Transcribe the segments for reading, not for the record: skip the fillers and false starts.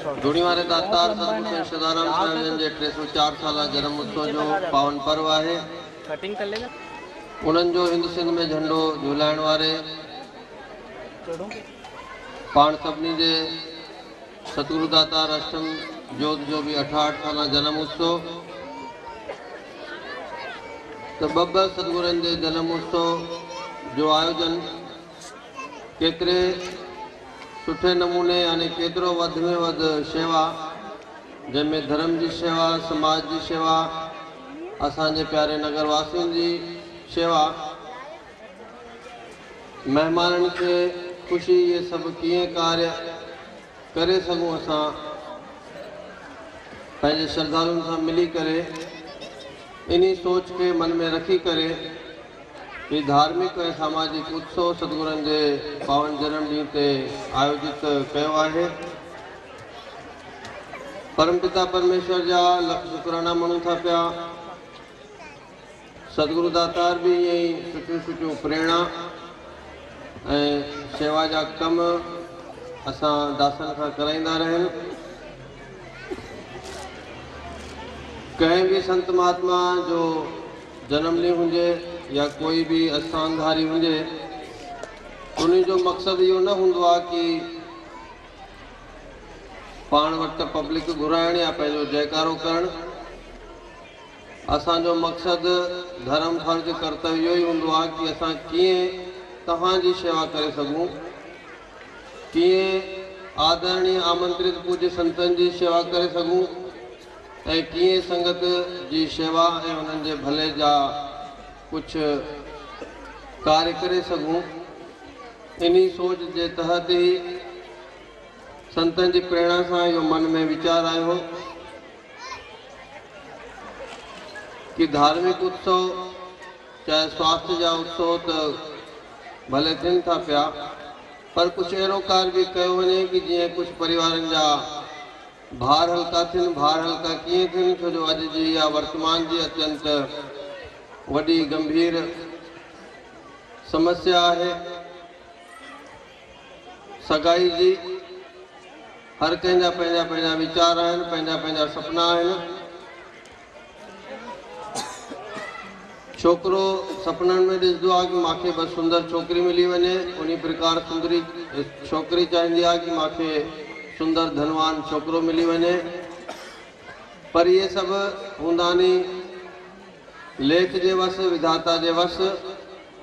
धूणी वारे दातार सतगुरु सदाराम साहिब जन जे 304 साला जन्म उत्सव जो पावन पर्व है। उन्हनि जो हिंद सिंध में झंडो झुलाइण वारे पाण सभिनी जे सतगुरु दातार अष्टम जोत जो भी 68 साला जन्म उत्सव तो ॿ सतगुरनि जे जन्म उत्सव जो आयोजन केतरे सुठे नमूने यानी केतरो वध में वध शेवा जंहिंमें धर्म की सेवा समाज की सेवा असांजे प्यारे नगरवासियों की सेवा मेहमानन के खुशी ये सब किए कार्य करे सकूं असां पंहिंजे श्रद्धालुओं से मिली करे इन्हीं सोच के मन में रखी करे ये धार्मिक और सामाजिक उत्सव सतगुरन के पावन जन्मदिन ते आयोजित कयो आहे। परमपिता परमेश्वर जा लख शुक्राना मणू था पिया। सतगुरु दातार भी यही सुठियूं सुठियूं प्रेरणा सेवा जा कम असां दासन खां कराईंदा रहन। कहीं भी संत महात्मा जो जन्मदिन हुजे या कोई भी स्थानधारी हुजे उन्हीं जो मकसद यो न हुंदो आ कि पाण वटि पब्लिक घुराइण या पंहिंजो जयकारो करण। असांजो मकसद धर्म फर्ज कर्तव्य यो ही हुंदो आ कि असां कीअं तव्हांजी सेवा करे सघूं, कीअं आदरणीय आमंत्रित पूज्य संतन जी सेवा करे सघूं ऐं कीअं संगत जी सेवा ऐं उन्हनि जे भले जा कुछ कार्य करे सकूं। इन्हीं सोच के तहत ही संतन की प्रेरणा से यो मन में विचार आयो कि धार्मिक उत्सव चाहे स्वास्थ्य जा उत्सव तो भले थियन था पिया पर कुछ अड़ो कार्य भी कयो वने कि जी कुछ परिवारन जा भार हल्का थियन। भार हल्का किए थियन छो जो अज जी या वर्तमान की अत्यंत वड़ी गंभीर समस्या है। सगाई जी हर कंहिंजा पंहिंजा पंहिंजा विचार आहिनि, पंहिंजा पंहिंजा सपना आहिनि। छोकरो सपननि में ॾिसंदो आहे कि मूंखे बस सुंदर छोकरी मिली वञे, उन्हीं प्रकार सुंदरी छोकरी चाहींदी आहे कि मूंखे सुंदर धनवान छोकरो मिली वञे। पर ये सब हूंदा नहीं लेख जे वस विधाता जे वस।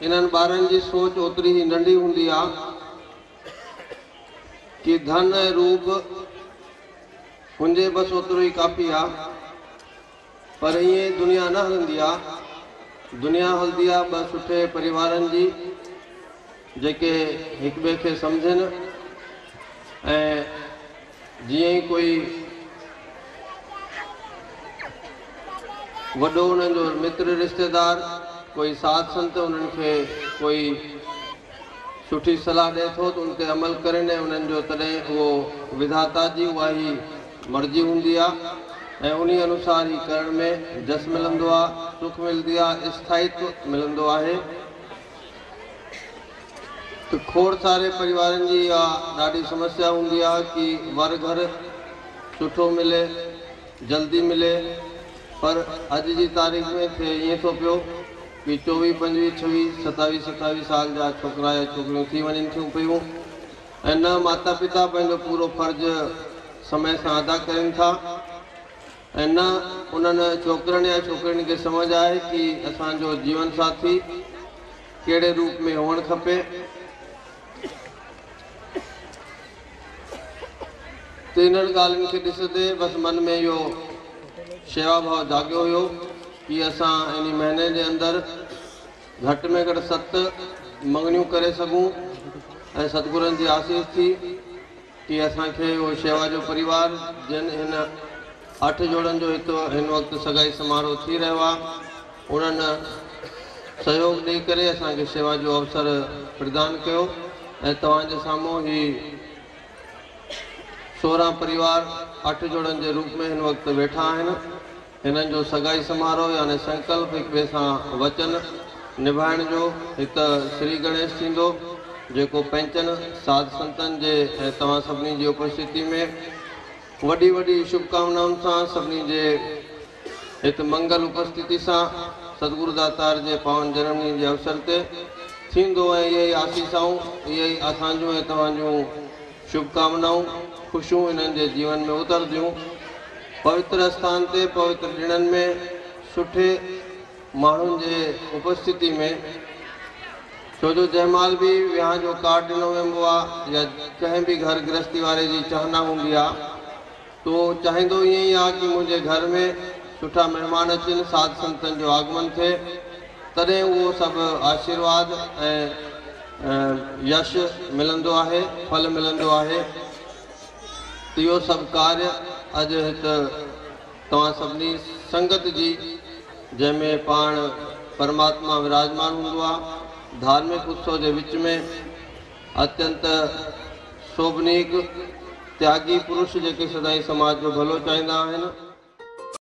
इन्हनि ॿारनि जी सोच ओतरी ही नंढी हुंदी आ कि धन ऐं रूप हुंजे बस ओतरो ही काफ़ी आ। पर ये दुनिया न हलंदी आ। दुनिया हलंदी आ ॿ सुठे परिवारनि जी जेके हिक ॿिए खे सम्झनि ऐं जीअं ही कोई वडो उन्हनि जो मित्र रिश्तेदार कोई साथ संत उन्हनि खे कोई सुठी सलाह दे तो उन ते अमल करें उन्हनि जो तॾहिं वो विधाता जी उहा ही मर्जी हुंदी आ ऐं उन्हीं अनुसार ही करण में जस मिलंदो आ, सुख मिलंदी आ, स्थायित्व मिलंदो आहे। तो खोड़ सारे परिवारन जी या ॾाढी समस्या हुंदी आ कि वर घर सुठो मिले, जल्दी मिले। पर अज की तारीख़ में थे ये तो पियो कि 24, 25, 26, 27, 27 साल जा छोकरा या छोकरियों थी वञनि थियूं पियूं ऐं न माता पिता पंहिंजो पूरो फर्ज समय से अदा करें था ऐं न उन्हनि छोकरनि या छोकरियुनि खे समझ आए कि असांजो जीवन साथी कहिड़े रूप में हुअणु खपे। तो इन्हनि ॻाल्हियुनि खे ॾिसंदे बस मन में यो सेवा भाव जागियो हो कि असां इन महीने के अंदर घट में घट 7 मंगनियूं करे सकूं ऐं सतगुरनि जी आशीष थी कि असांखे वो सेवा जो परिवार जिन इन 8 जोड़न जो हिन वक्त सगाई समारोह थी रहो आ उन्हनि सहयोग ॾेई करे असांखे सेवा जो अवसर प्रदान कयो ऐं तव्हांजे साम्हूं ही 16 परिवार 8 जोड़न के रूप में इन वक्त वेठा आहिनि। हिननि जो सगाई समारोह यानी संकल्प एक ॿिए सां वचन निभाइण जो एक श्री गणेश थींदो जेको पंचन साध संतन जे तव्हां सभिनी जी उपस्थिति में वॾी वॾी शुभकामनाउनि सां सभिनी जे हिते मंगल उपस्थिति सां सतगुरु दातार जे पावन जनम ॾींहं जे अवसर ते थींदो ऐं इहे ई आसीसाऊं, इहे ई असांजूं ऐं तव्हांजूं शुभकामनाऊं ख़ुशियूं इन्हनि जे जीवन में उतरदियूं। पवित्र स्थान ते पवित्र ॾिणनि में सुठे माण्हुनि जे उपस्थिति में, छो जो जंहिंमहिल बि विहांउ जो कार्ड ॾिनो वेंदो आहे या कंहिं बि घर गृहस्थी वारे जी चाहना हूंदी आहे तो चाहींदो ईअं ई आहे कि मुंहिंजे घर में सुठा महिमान अचनि, साध संतनि जो आगमन थिए, तॾहिं उहो सभु आशीर्वाद ऐं यश मिलंदो आहे, फल मिलंदो आहे। इहो सभु कार्य अॼु हिते तव्हां सभिनी संगत जी, जंहिंमें पाण परमात्मा विराजमान हूंदो आहे, धार्मिक उत्सव जे विच में अत्यंत शोभनीक त्यागी पुरुष जेके सदाईं समाज जो भलो चाहींदा आहिनि।